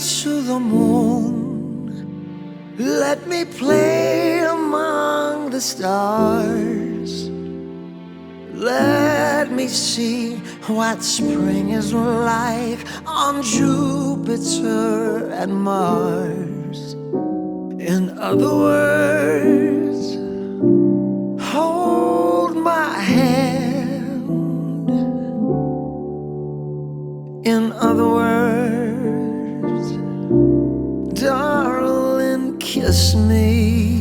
to the moon. Let me play among the stars. Let me see what spring is like on Jupiter and Mars. In other words, hold my hand. In other words, darling, kiss me.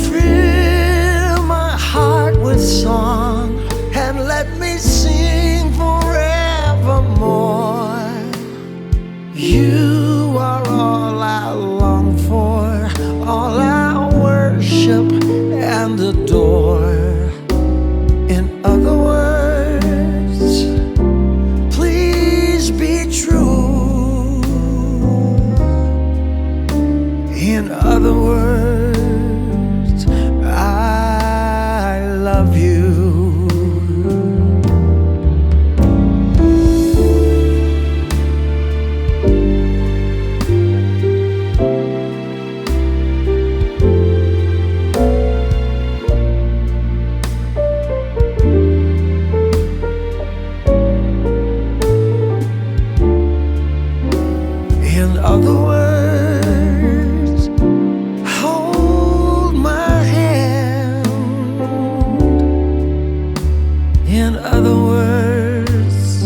Fill my heart with song and let me sing forevermore. You are all I long for, all I worship and adore. In other words, please be true. In other words, I love you. In other words, hold my hand. In other words,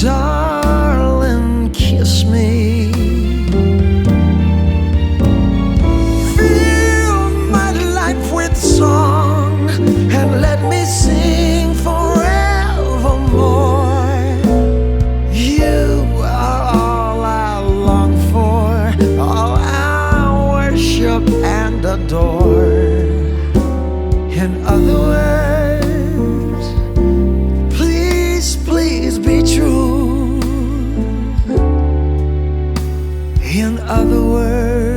darling, kiss me. Fill my life with song and let me sing forevermore. You are all I long for, all I worship and adore. In other words, please, please be true. In other words,